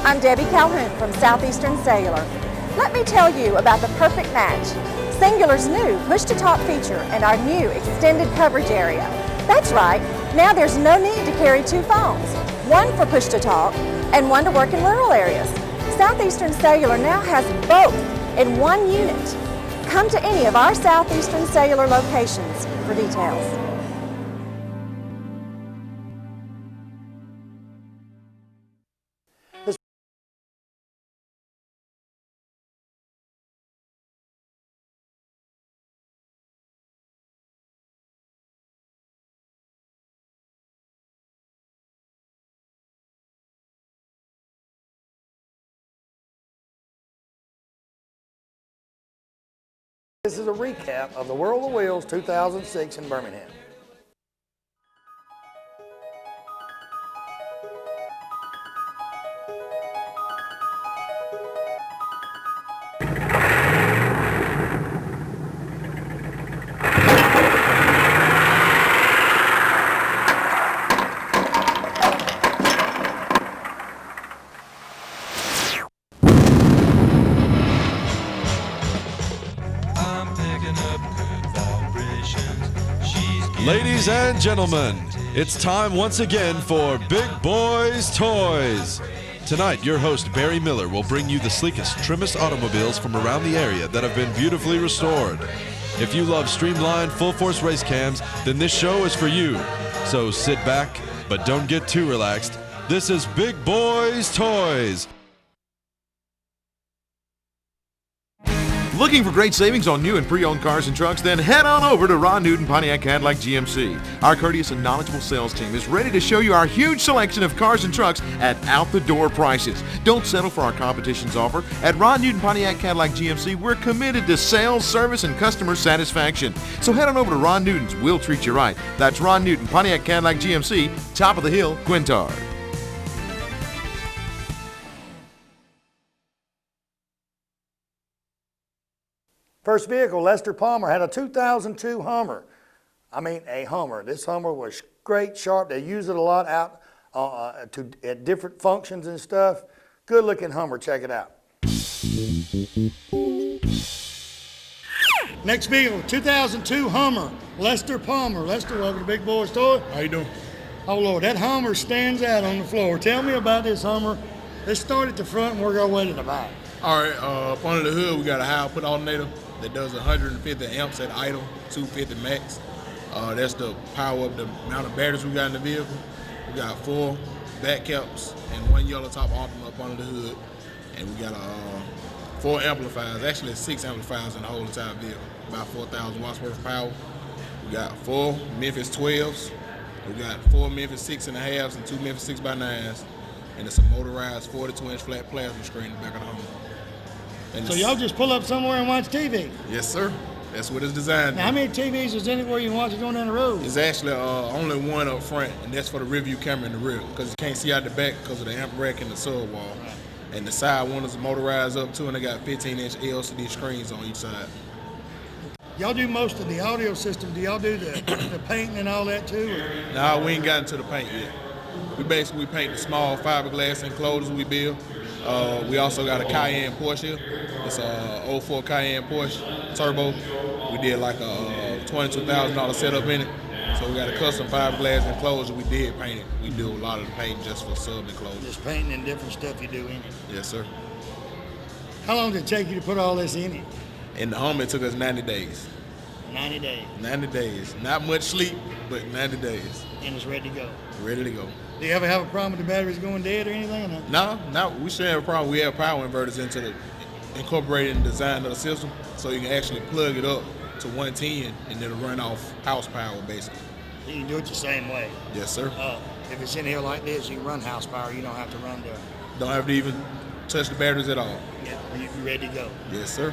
I'm Debbie Calhoun from Southeastern Cellular. Let me tell you about the perfect match. Singular's new push-to-talk feature and our new extended coverage area. That's right, now there's no need to carry two phones, one for push-to-talk and one to work in rural areas. Southeastern Cellular now has both in one unit. Come to any of our Southeastern Cellular locations for details. This is a recap of the World of Wheels 2006 in Birmingham. Ladies and gentlemen, it's time once again for Big Boyz Toys. Tonight, your host Barry Miller will bring you the sleekest, trimmest automobiles from around the area that have been beautifully restored. If you love streamlined, full-force race cams, then this show is for you. So sit back, but don't get too relaxed. This is Big Boyz Toys. Looking for great savings on new and pre-owned cars and trucks? Then head on over to Ron Newton Pontiac Cadillac GMC. Our courteous and knowledgeable sales team is ready to show you our huge selection of cars and trucks at out-the-door prices. Don't settle for our competition's offer. At Ron Newton Pontiac Cadillac GMC, we're committed to sales, service, and customer satisfaction. So head on over to Ron Newton's. We'll treat you right. That's Ron Newton Pontiac Cadillac GMC, top of the hill, Quintard. First vehicle, Lester Palmer, had a 2002 Hummer. I mean, a Hummer. This Hummer was great, sharp. They use it a lot out at different functions and stuff. Good looking Hummer, check it out. Next vehicle, 2002 Hummer, Lester Palmer. Lester, welcome to Big Boyz Toys. How you doing? Oh Lord, that Hummer stands out on the floor. Tell me about this Hummer. Let's start at the front and work our way to the back. All right, up under the hood, we got a high output alternator that does 150 amps at idle, 250 max. That's the power of the amount of batteries we got in the vehicle. We got 4 back caps and 1 yellow top Optima up under the hood. And we got 4 amplifiers, actually 6 amplifiers in the whole entire vehicle, about 4,000 watts worth of power. We got 4 Memphis 12s. We got 4 Memphis 6.5s and 2 Memphis 6x9s. And it's a motorized 42-inch flat plasma screen in the back of the Hummer. So y'all just pull up somewhere and watch TV? Yes, sir. That's what it's designed. Now, how many TVs is anywhere you can watch it going down the road? It's actually only one up front, and that's for the rear view camera in the rear, because you can't see out the back because of the amp rack and the sub wall. Right. And the side one is motorized up too, and they got 15-inch LCD screens on each side. Y'all do most of the audio system. Do y'all do the painting and all that too? Or? No, we ain't gotten to the paint yet. We basically paint the small fiberglass enclosures we build. We also got a Cayenne Porsche. It's a 04 Cayenne Porsche turbo. We did like a $22,000 setup in it. So we got a custom fiberglass enclosure. We did paint it. We do a lot of the paint just for sub enclosures. Just painting and different stuff you do in it. Yes, sir. How long did it take you to put all this in it? In the Hummer, it took us 90 days. 90 days? 90 days. Not much sleep, but 90 days. And it's ready to go? Ready to go. Do you ever have a problem with the batteries going dead or anything? Or No, we shouldn't have a problem. We have power inverters into the incorporated design of the system, so you can actually plug it up to 110 and it'll run off house power basically. You can do it the same way? Yes, sir. If it's in here like this, you can run house power. You don't have to run Don't have to even touch the batteries at all. Yeah, you're ready to go. Yes, sir.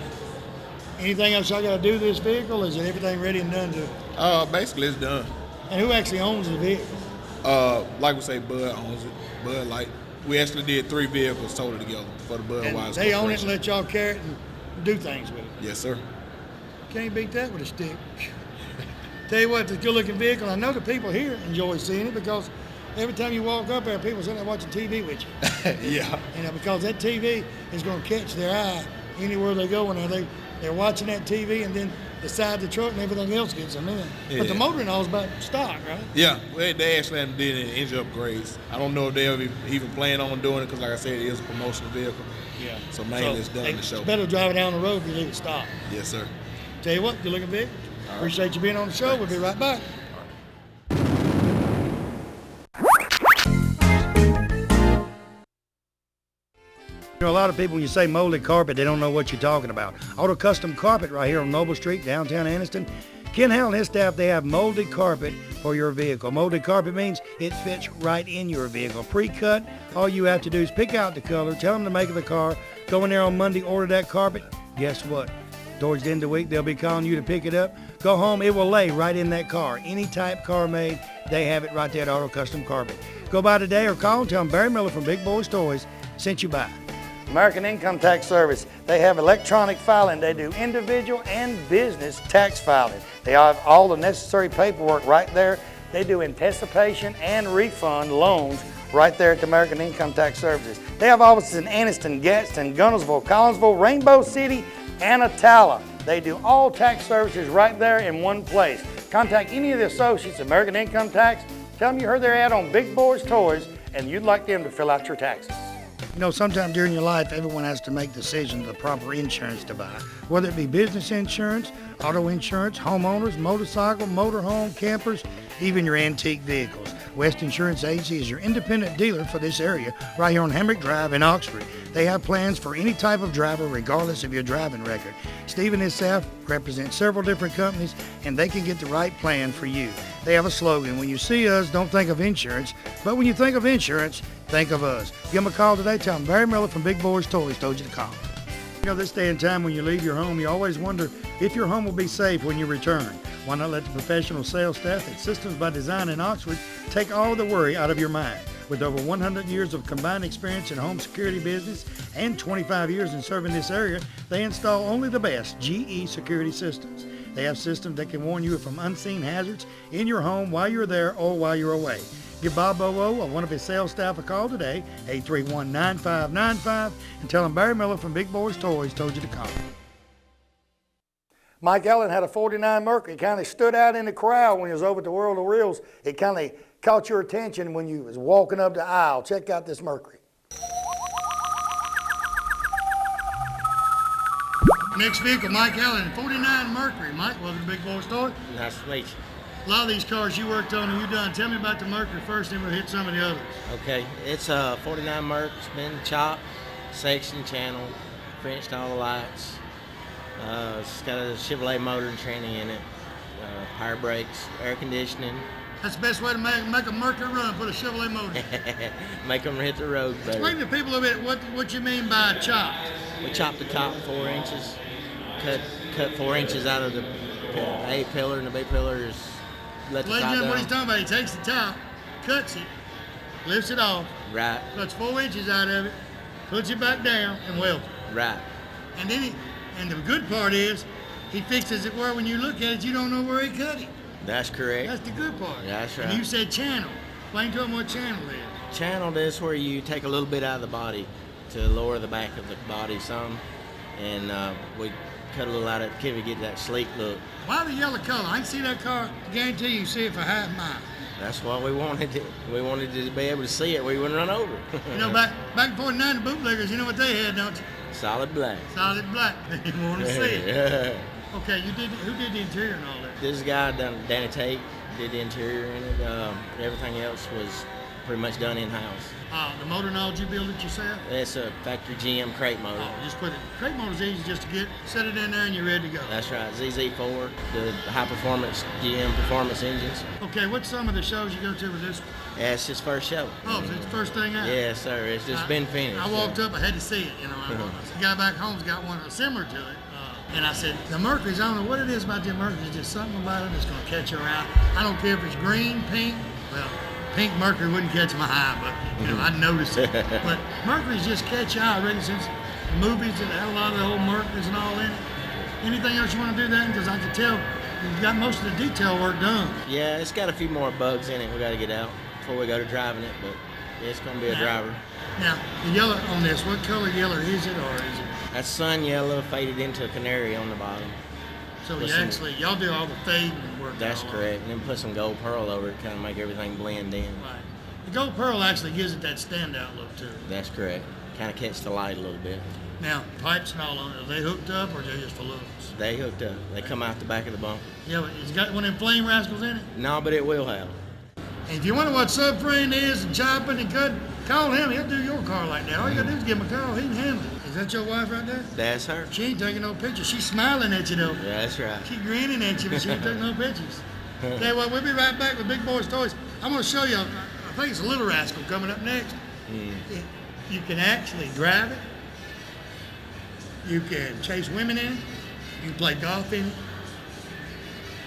Anything else I got to do to this vehicle? Is it everything ready and done to? Basically, it's done. And who actually owns the vehicle? Like we say, Bud owns it. Bud Light. We actually did 3 vehicles total together for the Budweiser. And they own it and let y'all carry it and do things with it. Yes, sir. Can't beat that with a stick. Tell you what, it's a good-looking vehicle. I know the people here enjoy seeing it because every time you walk up there, people sitting there watching TV with you. Yeah. Because that TV is going to catch their eye anywhere they go, and they're watching that TV, and then the side of the truck and everything else gets them in. Yeah. But the motor and all is about stock, right? Yeah, well, they actually haven't did any engine upgrades. I don't know if they ever even plan on doing it because, like I said, it is a promotional vehicle. Yeah. So mainly it's done to show. It's better driving down the road if you leave it stock. Yes, sir. Tell you what, you're looking big. Appreciate you being on the show. We'll be right back. You know, a lot of people, when you say molded carpet, they don't know what you're talking about. Auto Custom Carpet right here on Noble Street, downtown Anniston. Ken Howell and his staff, they have molded carpet for your vehicle. Molded carpet means it fits right in your vehicle. Pre-cut, all you have to do is pick out the color, tell them the make of the car, go in there on Monday, order that carpet. Guess what? Towards the end of the week, they'll be calling you to pick it up. Go home, it will lay right in that car. Any type car made, they have it right there at Auto Custom Carpet. Go by today or call and tell them Barry Miller from Big Boyz Toys sent you by. American Income Tax Service. They have electronic filing. They do individual and business tax filing. They have all the necessary paperwork right there. They do anticipation and refund loans right there at the American Income Tax Services. They have offices in Anniston, Gadsden, Gunnersville, Collinsville, Rainbow City, and Attala. They do all tax services right there in one place. Contact any of the associates of American Income Tax. Tell them you heard their ad on Big Boyz Toys and you'd like them to fill out your taxes. You know, sometime during your life, everyone has to make decisions of the proper insurance to buy, whether it be business insurance, auto insurance, homeowners, motorcycle, motorhome, campers, even your antique vehicles. West Insurance Agency is your independent dealer for this area right here on Hamrick Drive in Oxford. They have plans for any type of driver regardless of your driving record. Steve and his staff represent several different companies and they can get the right plan for you. They have a slogan, when you see us, don't think of insurance, but when you think of insurance, think of us. Give them a call today, tell them Barry Miller from Big Boyz Toys told you to call. You know, this day and time when you leave your home, you always wonder if your home will be safe when you return. Why not let the professional sales staff at Systems by Design in Oxford take all the worry out of your mind. With over 100 years of combined experience in home security business and 25 years in serving this area, they install only the best GE security systems. They have systems that can warn you from unseen hazards in your home while you're there or while you're away. Give Bob Bowo or one of his sales staff a call today, 831-9595, and tell him Barry Miller from Big Boyz Toys told you to call. Mike Allen had a 49 Mercury. It kind of stood out in the crowd when he was over at the World of Reels. It kind of caught your attention when you was walking up the aisle. Check out this Mercury. Next vehicle, Mike Allen, 49 Mercury. Mike, welcome to Big Boyz Toys. Nice to meet you. A lot of these cars you worked on and you done. Tell me about the Mercury first, then we'll hit some of the others. Okay, it's a 49 Merc. It's been chopped, sectioned, channeled, Frenched all the lights. It's got a Chevrolet motor and tranny in it. Power brakes, air conditioning. That's the best way to make a Mercury run, put a Chevrolet motor. Make them hit the road better. Explain to people a bit what you mean by chopped. We chopped the top 4 inches, cut 4 inches out of the A pillar, and the B pillar is let the Ladies top and gentlemen, down. what he's talking about, he takes the top, cuts it, lifts it off, Right, cuts 4 inches out of it, puts it back down, and welds it. right. And then and the good part is, he fixes it where when you look at it, you don't know where he cut it. That's correct. That's the good part. That's right. And you said channel. Explain to him what channel is. Channeled is where you take a little bit out of the body to lower the back of the body some, and we cut a little out of it to get that sleek look. Why the yellow color? I can see that car. I guarantee you see it for half a mile. That's what we wanted. We wanted to be able to see it. We wouldn't run over. You know, back in 49, the bootleggers, you know what they had, don't you? Solid black. Solid black. You want to see it. Yeah. Okay, who did the interior and all that? This guy, Danny Tate, did the interior in it. Everything else was pretty much done in-house. The motor and all, did you build it yourself? It's a factory GM crate motor. Oh, just put it. Crate motor's easy just to get, set it in there and you're ready to go. That's right, ZZ4, the high-performance GM performance engines. Okay, what's some of the shows you go to with this one? Yeah, it's his first show. Oh, so it's the first thing out? Yes, sir. It's just been finished. I walked up, I had to see it, you know. The guy back home's got one similar to it. And I said, the Mercury's, I don't know what it is about the Mercury, it's just something about it that's going to catch your eye. I don't care if it's green, pink, well, pink Mercury wouldn't catch my eye, but, you know, I'd notice it. But Mercury's just catch your eye, really, since the movies that had a lot of the old Mercury's and all in it. Anything else you want to do then? Because I can tell you've got most of the detail work done. Yeah, it's got a few more bugs in it we got to get out. before we go to driving it, but it's going to be a driver. Now, the yellow on this, what color yellow is it, or is it? That's sun yellow faded into a canary on the bottom. So With you some- actually, y'all do all the fading work. That's all correct. And then put some gold pearl over it, kind of make everything blend in. Right. The gold pearl actually gives it that standout look too. That's correct. Kind of catch the light a little bit. Now, pipes and all on it, are they hooked up or are they just for looks? They hooked up. They come out the back of the bumper. Yeah, but it's got one of them flame rascals in it. No, but it will have. And if you wonder what subframe is and chopping and cutting, call him. He'll do your car like that. All you gotta do is give him a call. He can handle it. Is that your wife right there? That's her. She ain't taking no pictures. She's smiling at you though. Yeah, that's right. She's grinning at you, but she ain't taking no pictures. Okay, well, we'll be right back with Big Boyz Toys. I'm gonna show you, I think it's a little rascal coming up next. You can actually drive it. You can chase women in it. You can play golf in it.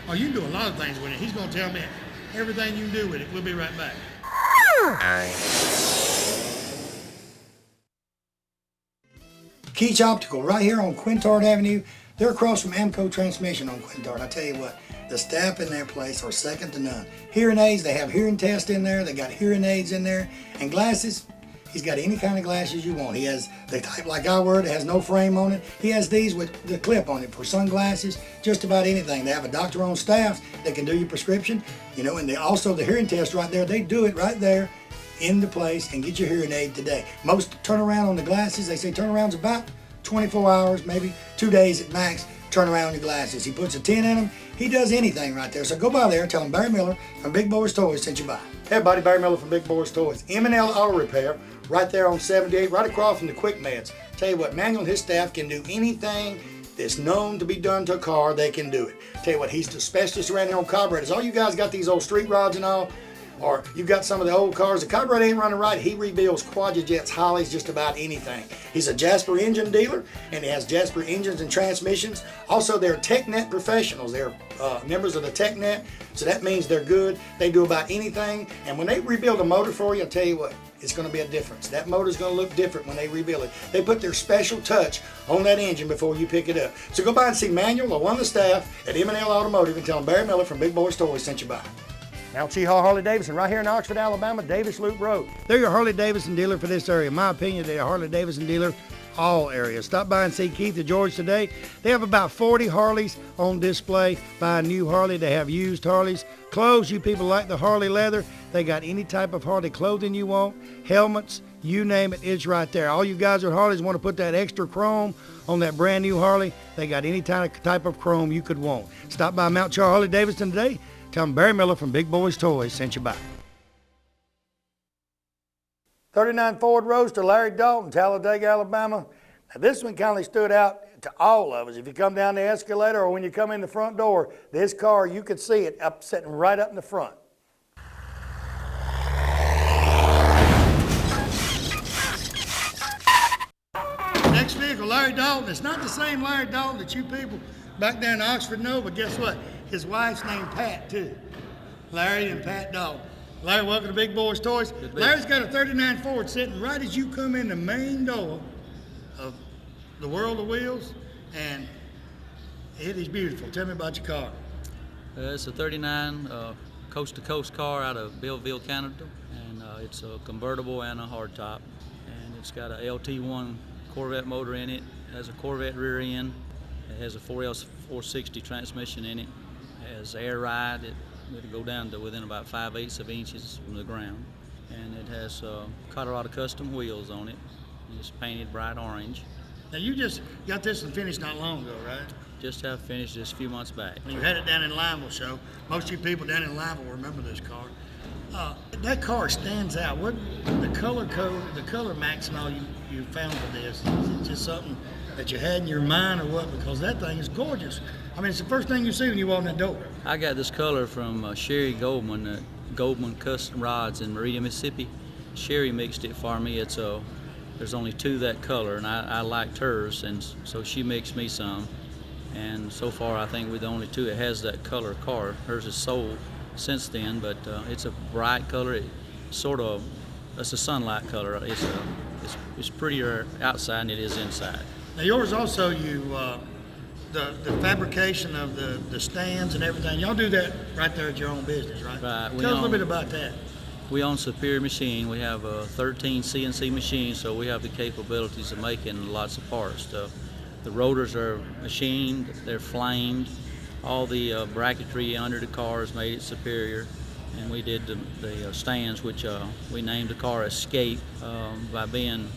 Oh, you can do a lot of things with it. He's gonna tell me everything you can do with it. We'll be right back. Keach Optical, right here on Quintard Avenue. They're across from Amco Transmission on Quintard. I tell you what, the staff in their place are second to none. Hearing aids, they have hearing tests in there. They got hearing aids in there. And glasses, he's got any kind of glasses you want. He has the type like I wear, it has no frame on it. He has these with the clip on it for sunglasses, just about anything. They have a doctor on staff that can do your prescription, you know, and they also, the hearing test right there, they do it right there in the place and get your hearing aid today. Most turnaround on the glasses, they say turnaround's about 24 hours, maybe 2 days at max, turn around your glasses. He puts a 10 in them. He does anything right there. So go by there and tell him Barry Miller from Big Boyz Toys sent you by. Hey everybody, Barry Miller from Big Boyz Toys. M&L Auto Repair, right there on 78, right across from the Quick Meds. Tell you what, Manuel and his staff can do anything that's known to be done to a car, they can do it. Tell you what, he's the specialist around here on carburetors. All you guys got these old street rods and all, or you got some of the old cars, the carburetor ain't running right, he rebuilds Quadrajets, Hollies, just about anything. He's a Jasper engine dealer, and he has Jasper engines and transmissions. Also, they're TechNet professionals. They're members of the TechNet, so that means they're good. They do about anything, and when they rebuild a motor for you, I'll tell you what, it's going to be a difference. That motor's going to look different when they rebuild it. They put their special touch on that engine before you pick it up. So go by and see Manuel or one of the staff at M&L Automotive and tell them Barry Miller from Big Boyz Toys sent you by. Now, Cheehaw Harley-Davidson, right here in Oxford, Alabama, Davis Loop Road. They're your Harley-Davidson dealer for this area. In my opinion, they're a Harley-Davidson dealer all areas. Stop by and see Keith or George today. They have about 40 Harleys on display. Buy a new Harley. They have used Harleys. Clothes, you people like the Harley leather. They got any type of Harley clothing you want. Helmets, you name it, it's right there. All you guys with Harleys want to put that extra chrome on that brand new Harley. They got any type of chrome you could want. Stop by Mount Char Harley-Davidson today. Tell them Barry Miller from Big Boyz Toys sent you by. 39 Ford Roadster, Larry Dalton, Talladega, Alabama. Now this one kind of stood out to all of us. If you come down the escalator or when you come in the front door, this car, you could see it up sitting right up in the front. Next vehicle, Larry Dalton. It's not the same Larry Dalton that you people back there in Oxford know, but guess what? His wife's named Pat, too. Larry and Pat Dalton. Larry, welcome to Big Boyz Toys. Larry's got a 39 Ford sitting right as you come in the main door of the World of Wheels, and it is beautiful. Tell me about your car. It's a 39 coast-to-coast car out of Belleville, Canada, and it's a convertible and a hardtop. And it's got a LT1 Corvette motor in it. It has a Corvette rear end. It has a 4L460 transmission in it. It has air ride. It'll go down to within about 5/8 of inches from the ground. And it has Colorado custom wheels on it. It's painted bright orange. Now you just got this and finished not long ago, right? Just have finished this a few months back. You had it down in Limeville show. Most of you people down in Limeville remember this car. That car stands out. What the color code, the color max and all you found for this? Is it just something that you had in your mind or what? Because that thing is gorgeous. I mean, it's the first thing you see when you walk in that door. I got this color from Sherry Goldman, Goldman Custom Rods in Meridian, Mississippi. Sherry mixed it for me. There's only two that color, and I liked hers, and so she mixed me some. And so far, I think we're the only two that has that color car. Hers is sold since then, but it's a bright color. It's a sunlight color. It's prettier outside than it is inside. Now yours also, the fabrication of the stands and everything. Y'all do that right there at your own business, right? Right. Tell us a little bit about that. We own Superior Machine. We have 13 CNC machines, so we have the capabilities of making lots of parts. The rotors are machined, they're flamed. All the bracketry under the car is made at Superior. And we did the stands, which we named the car Escape by being,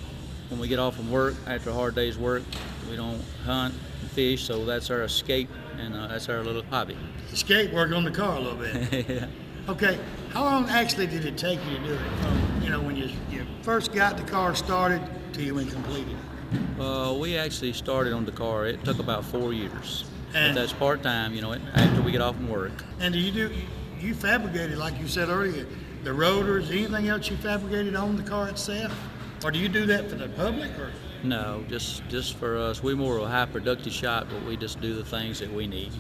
when we get off from work, after a hard day's work, we don't hunt and fish, so that's our escape, and that's our little hobby. Escape, work on the car a little bit. Yeah. Okay, how long actually did it take you to do it? From, when you first got the car started till you went completed? We actually started on the car. It took about 4 years. And but that's part-time, after we get off from work. And you fabricated, like you said earlier, the rotors, anything else you fabricated on the car itself? Or do you do that for the public? Or? No, just for us. We're more of a high productive shop, but we just do the things that we need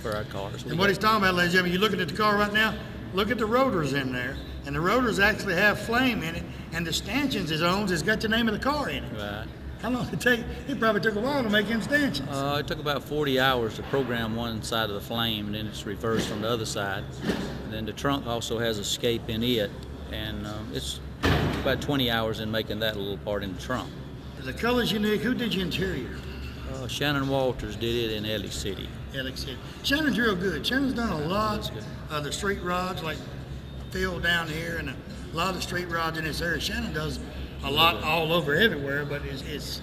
for our cars. And what he's talking about, ladies and gentlemen, you're looking at the car right now, look at the rotors in there, and the rotors actually have flame in it, and the stanchions it owns has got the name of the car in it. Right. How long did it take? It probably took a while to make them stanchions. It took about 40 hours to program one side of the flame, and then it's reversed on the other side. And then the trunk also has escape in it, and it's about 20 hours in making that little part in the trunk. The color's unique. Who did your interior? Shannon Walters did it in Ellick City. Ellick City. Shannon's real good. Shannon's done a lot of the street rods, like Phil down here, and a lot of the street rods in this area. Shannon does a lot all over everywhere, but it's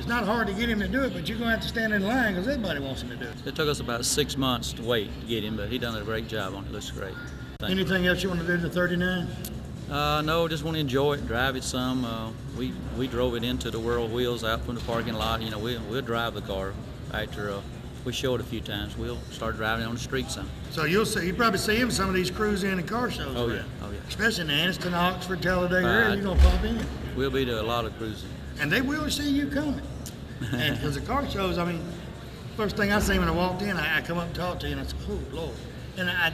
not hard to get him to do it, but you're going to have to stand in line because everybody wants him to do it. It took us about 6 months to wait to get him, but he done a great job on it. Looks great. Anything else you want to do to the 39? No, just want to enjoy it, drive it some. We drove it into the World Wheels out from the parking lot. We'll drive the car after we show it a few times. We'll start driving it on the street some. So you probably see him some of these cruise in and car shows. Oh, around. yeah. Oh, yeah. Especially in the Anniston, Oxford, Talladega area, you're gonna pop in. We'll be to a lot of cruising. And they will see you coming. And because the car shows, first thing I seen when I walked in, I come up and talked to you, and I said, "Oh Lord!" And I'd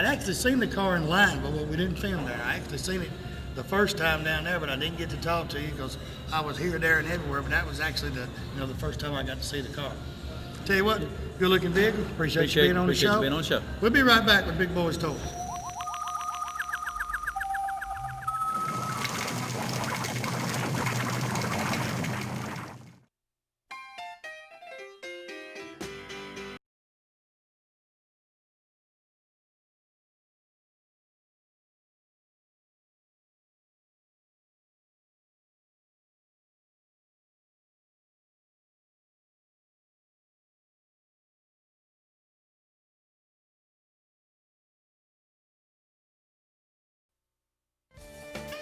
actually seen the car in line, but we didn't film there. I actually seen it the first time down there, but I didn't get to talk to you because I was here, there, and everywhere. But that was actually the first time I got to see the car. Tell you what, good looking vehicle. Appreciate you being on the show. You being on the show. We'll be right back with Big Boyz Toyz.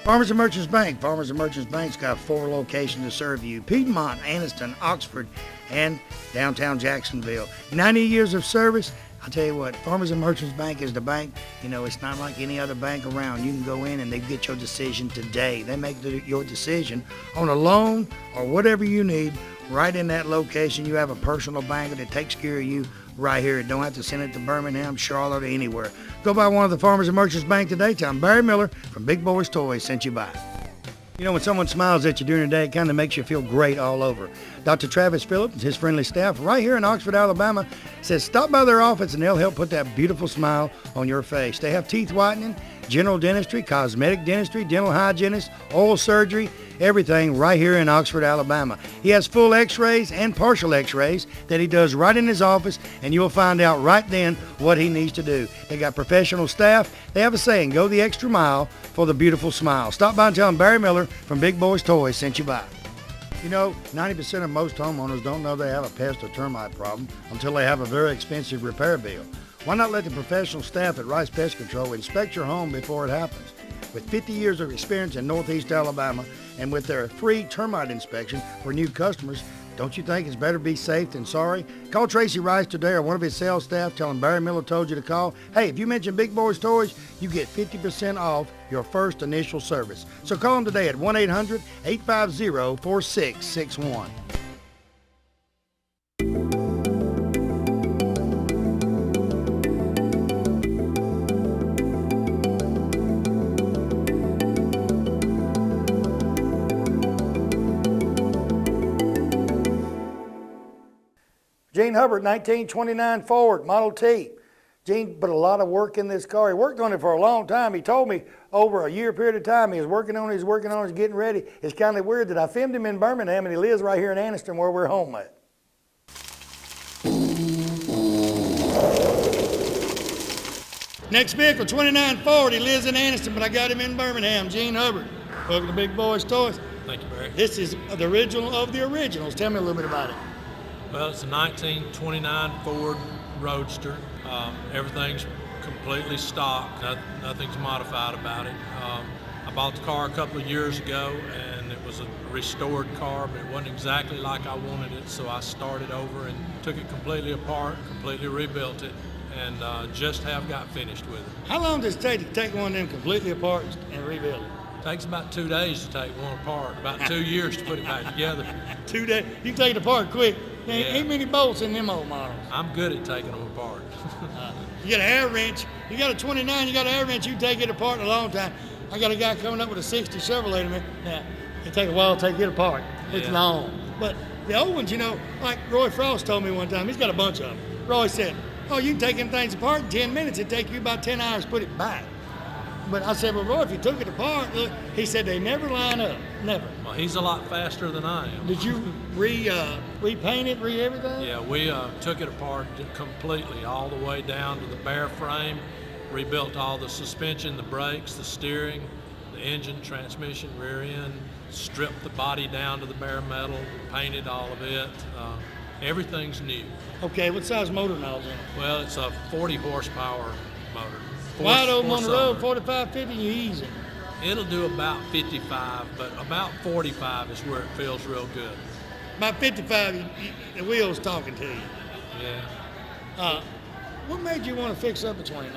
Farmers and Merchants Bank. Farmers and Merchants Bank's got 4 locations to serve you: Piedmont, Anniston, Oxford, and downtown Jacksonville. 90 years of service. I'll tell you what, Farmers and Merchants Bank is the bank. It's not like any other bank around. You can go in and they get your decision today. They make your decision on a loan or whatever you need right in that location. You have a personal banker that takes care of you right here. Don't have to send it to Birmingham, Charlotte, or anywhere. Go by one of the Farmers and Merchants Bank today. Tell them Barry Miller from Big Boyz Toyz sent you by. When someone smiles at you during the day, it kind of makes you feel great all over. Dr. Travis Phillips and his friendly staff right here in Oxford, Alabama says stop by their office and they'll help put that beautiful smile on your face. They have teeth whitening, general dentistry, cosmetic dentistry, dental hygienist, oral surgery, everything right here in Oxford, Alabama. He has full x-rays and partial x-rays that he does right in his office, and you'll find out right then what he needs to do. They got professional staff. They have a saying, go the extra mile for the beautiful smile. Stop by and tell them Barry Miller from Big Boyz Toyz sent you by. 90% of most homeowners don't know they have a pest or termite problem until they have a very expensive repair bill. Why not let the professional staff at Rice Pest Control inspect your home before it happens? With 50 years of experience in Northeast Alabama and with their free termite inspection for new customers, don't you think it's better be safe than sorry? Call Tracy Rice today or one of his sales staff. Tell him Barry Miller told you to call. Hey, if you mention Big Boyz Toyz, you get 50% off your first initial service. So call them today at 1-800-850-4661. Gene Hubbard, 1929 Ford Model T. Gene put a lot of work in this car. He worked on it for a long time. He told me over a year period of time he was working on it, he's getting ready. It's kind of weird that I filmed him in Birmingham and he lives right here in Anniston where we're home at. Next vehicle, 29 Ford. He lives in Anniston, but I got him in Birmingham. Gene Hubbard. Welcome to Big Boyz Toyz. Thank you, Barry. This is the original of the originals. Tell me a little bit about it. Well, it's a 1929 Ford Roadster. Everything's completely stock. Nothing's modified about it. I bought the car a couple of years ago, and it was a restored car, but it wasn't exactly like I wanted it, so I started over and took it completely apart, completely rebuilt it, and just have got finished with it. How long does it take to take one of them completely apart and rebuild it? Takes about 2 days to take one apart, about 2 years to put it back together. 2 days. You take it apart quick. There Yeah. ain't many bolts in them old models. I'm good at taking them apart. You got an air wrench. You got a 29, you got an air wrench, you can take it apart in a long time. I got a guy coming up with a 60 Chevrolet to me. Now, it take a while to take it apart. It's Yeah. long. But the old ones, you know, like Roy Frost told me one time, he's got a bunch of them. Roy said, oh, you can take them things apart in 10 minutes. It'd take you about 10 hours to put it back. But I said, well, Roy, if you took it apart, look, he said they never line up, never. Well, he's a lot faster than I am. Did you repaint it, everything? Yeah, we took it apart completely, all the way down to the bare frame, rebuilt all the suspension, the brakes, the steering, the engine, transmission, rear end, stripped the body down to the bare metal, painted all of it. Everything's new. Okay, what size motor and all's in it? Well, it's a 40 horsepower motor. Wide open on the road, Four-cylinder. 45, 50, you easy. It'll do about 55, but about 45 is where it feels real good. About 55, the wheel's talking to you. Yeah. What made you want to fix up a 29?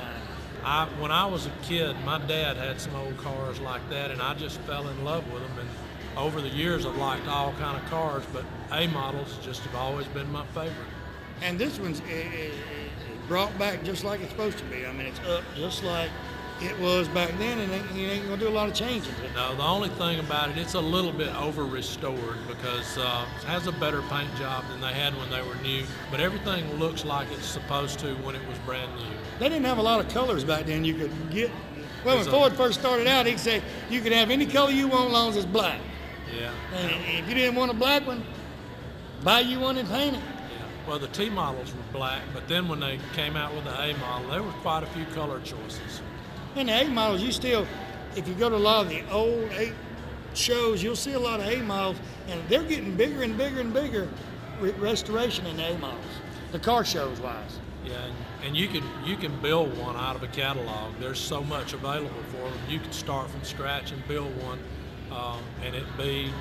When I was a kid, my dad had some old cars like that, and I just fell in love with them. And over the years, I've liked all kind of cars, but A models just have always been my favorite. And this one's brought back just like it's supposed to be. I mean, it's up just like it was back then, and you ain't gonna do a lot of changing to it. No, the only thing about it, it's a little bit over-restored because it has a better paint job than they had when they were new, but everything looks like it's supposed to when it was brand new. They didn't have a lot of colors back then you could get. Well, when There's Ford first started out, he'd say you could have any color you want as long as it's black. Yeah. And if you didn't want a black one, buy you one and paint it. Yeah. Well, the T models were black, but then when they came out with the A model, there were quite a few color choices. And the A models, you still, if you go to a lot of the old A shows, you'll see a lot of A models, and they're getting bigger and bigger and bigger restoration in the A models, the car shows wise. Yeah, and you can build one out of a catalog. There's so much available for them. You can start from scratch and build one, and it be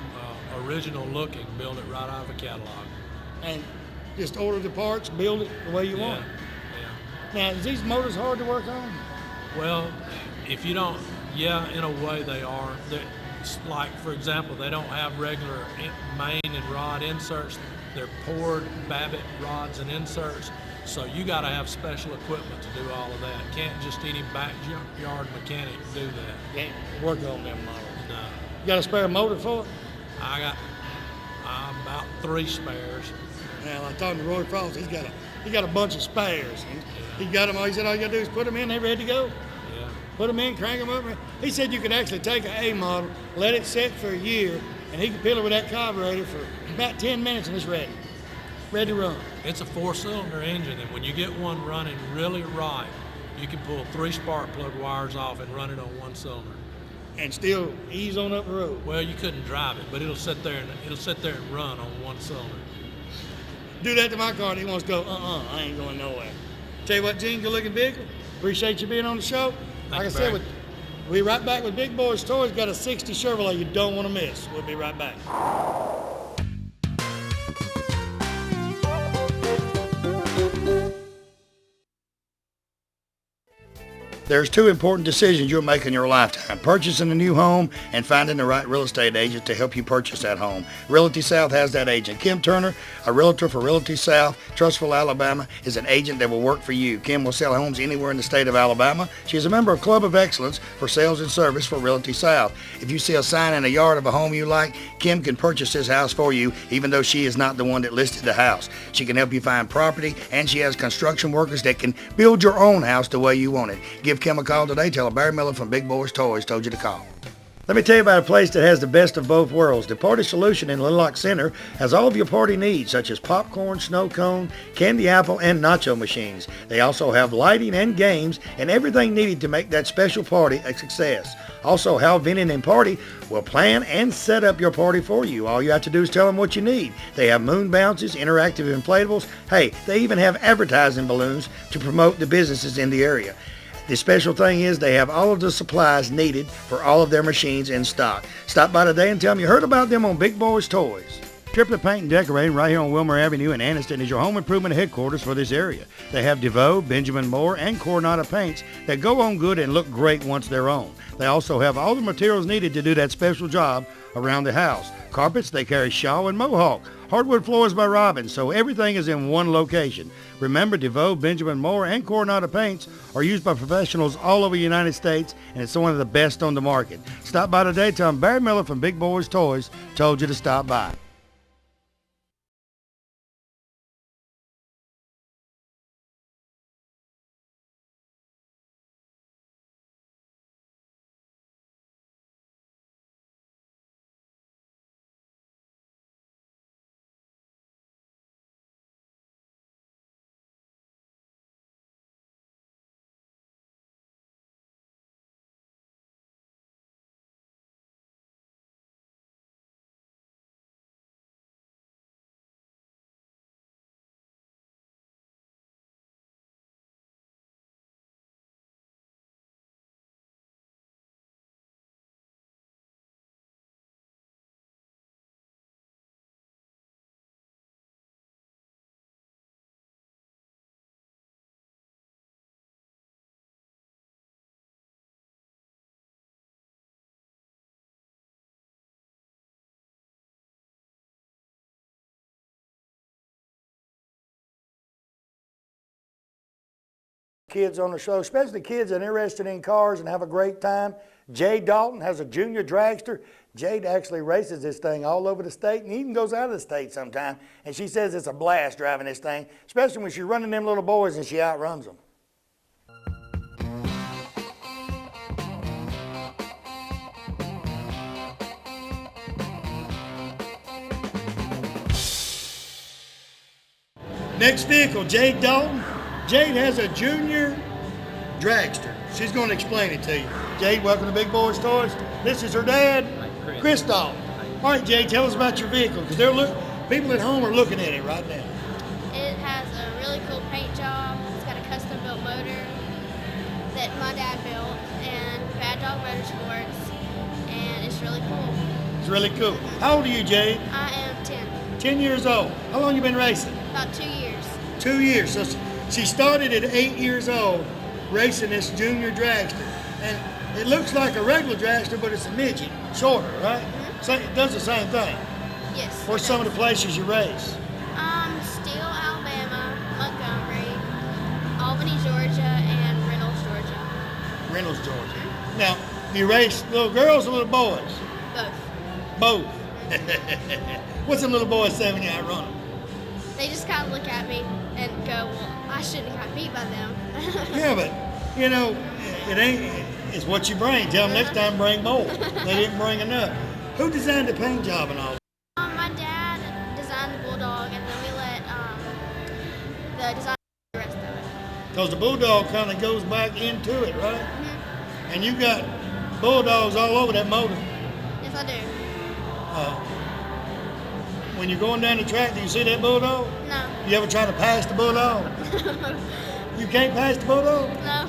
original looking. Build it right out of a catalog. And just order the parts, build it the way you want. Yeah. Now, is these motors hard to work on? Well, if you don't, yeah, in a way they are. It's like, for example, they don't have regular main and rod inserts. They're poured Babbitt rods and inserts. So you got to have special equipment to do all of that. Can't just any backyard mechanic do that. Can't work on them models. No. You got a spare motor for it? I got about 3 spares. Well, I talked to Roy Frost. He got a bunch of spares. He got them all. He said all you got to do is put them in. They're ready to go. Yeah. Put them in, crank them up. He said you could actually take an A model, let it set for a year, and he could fill it with that carburetor for about 10 minutes, and it's ready. Ready to run. It's a 4-cylinder engine, and when you get one running really right, you can pull 3 spark plug wires off and run it on 1 cylinder. And still ease on up the road. Well, you couldn't drive it, but it'll sit there and run on 1 cylinder. Do that to my car, and he wants to go, I ain't going nowhere. Tell you what, Gene, good looking vehicle. Appreciate you being on the show. Like I said, Barry. we'll be right back with Big Boyz Toyz. Got a 60 Chevrolet you don't want to miss. We'll be right back. There's two important decisions you'll make in your lifetime: purchasing a new home and finding the right real estate agent to help you purchase that home. Realty South has that agent. Kim Turner, a realtor for Realty South, Trussville, Alabama, is an agent that will work for you. Kim will sell homes anywhere in the state of Alabama. She is a member of Club of Excellence for Sales and Service for Realty South. If you see a sign in the yard of a home you like, Kim can purchase this house for you, even though she is not the one that listed the house. She can help you find property, and she has construction workers that can build your own house the way you want it. Give Kim a call today. Tell her Barry Miller from Big Boyz Toyz told you to call. Let me tell you about a place that has the best of both worlds. The Party Solution in Little Rock Center has all of your party needs, such as popcorn, snow cone, candy apple, and nacho machines. They also have lighting and games and everything needed to make that special party a success. Also, Hal Vinning and Party will plan and set up your party for you. All you have to do is tell them what you need. They have moon bounces, interactive inflatables. Hey, they even have advertising balloons to promote the businesses in the area. The special thing is they have all of the supplies needed for all of their machines in stock. Stop by today and tell them you heard about them on Big Boyz Toyz. Triplet Paint and Decorating right here on Wilmer Avenue in Anniston is your home improvement headquarters for this area. They have DeVoe, Benjamin Moore, and Coronado paints that go on good and look great once they're on. They also have all the materials needed to do that special job around the house. Carpets, they carry Shaw and Mohawk. Hardwood floors by Robbins, so everything is in one location. Remember, DeVoe, Benjamin Moore, and Coronado paints are used by professionals all over the United States, and it's one of the best on the market. Stop by today. Tell them Barry Miller from Big Boyz Toyz told you to stop by. Kids on the show, especially kids that are interested in cars and have a great time. Jade Dalton has a junior dragster. Jade actually races this thing all over the state and even goes out of the state sometime. And she says it's a blast driving this thing, especially when she's running them little boys and she outruns them. Next vehicle, Jade Dalton. Jade has a junior dragster. She's going to explain it to you. Jade, welcome to Big Boyz Toyz. This is her dad, Chris Dalton. All right, Jade, tell us about your vehicle, because people at home are looking at it right now. It has a really cool paint job. It's got a custom-built motor that my dad built, and Bad Dog Motorsports, and it's really cool. It's really cool. How old are you, Jade? I am 10. 10 years old. How long you been racing? About 2 years. 2 years. So she started at 8 years old racing this junior dragster. And it looks like a regular dragster, but it's a midget, shorter, right? Mm-hmm. So it does the same thing. Yes. Where's some of the places you race? Steele, Alabama, Montgomery, Albany, Georgia, and Reynolds, Georgia. Reynolds, Georgia. Now, you race little girls or little boys? Both. Both. What's them little boys say when you outrun them? They just kind of look at me and go, well, I shouldn't have got beat by them. Yeah, but, you know, it's what you bring. Tell them next time bring more. They didn't bring enough. Who designed the paint job and all? My dad designed the Bulldog, and then we let the designer do the rest of it. Because the Bulldog kind of goes back into it, right? Mm-hmm. And you got Bulldogs all over that motor. Yes, I do. When you're going down the track, do you see that Bulldog? No. You ever try to pass the Bulldog? You can't pass the Bulldog? No.